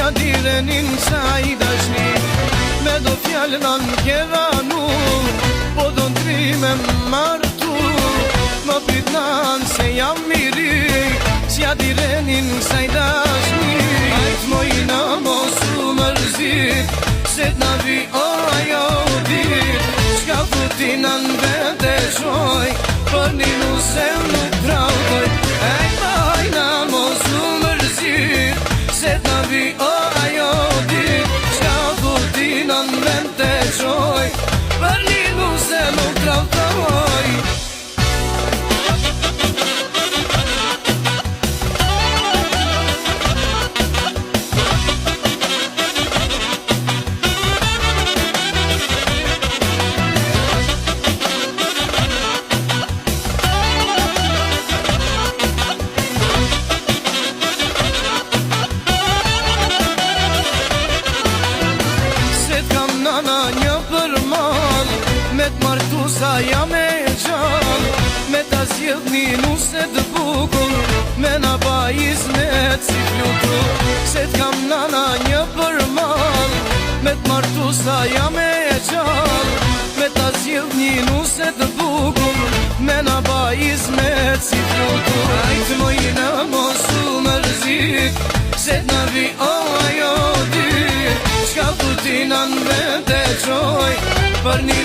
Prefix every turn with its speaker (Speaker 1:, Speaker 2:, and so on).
Speaker 1: s'ja direnin sa i dashni. Me do fjallë në kjeranu, po do ndri me martu. Më pritnan se jam miri, s'ja direnin sa i dashni. Ajt mojna mosu mërzit, se t'na vi o ajo dit. Shka futina në vete shoj, për një nusem nuk trautoj. Ajt mojna mosu mërzit, se t'na vi o ajo dit. Shka futina në vete shoj, për një nusem nuk trautoj. Një për mal, me t'martu sa jam e gjall, me t'a zjedh një nuse t'bukur, me na bajiz me si flutu. Se t'kam nana një për mal, me t'martu sa jam e gjall, me t'a zjedh një nuse t'bukur, me na bajiz me si flutu. Ajtë mojna mosu mërzit, se t'na vi o ajo dit. Shka futina në vete qoj, për një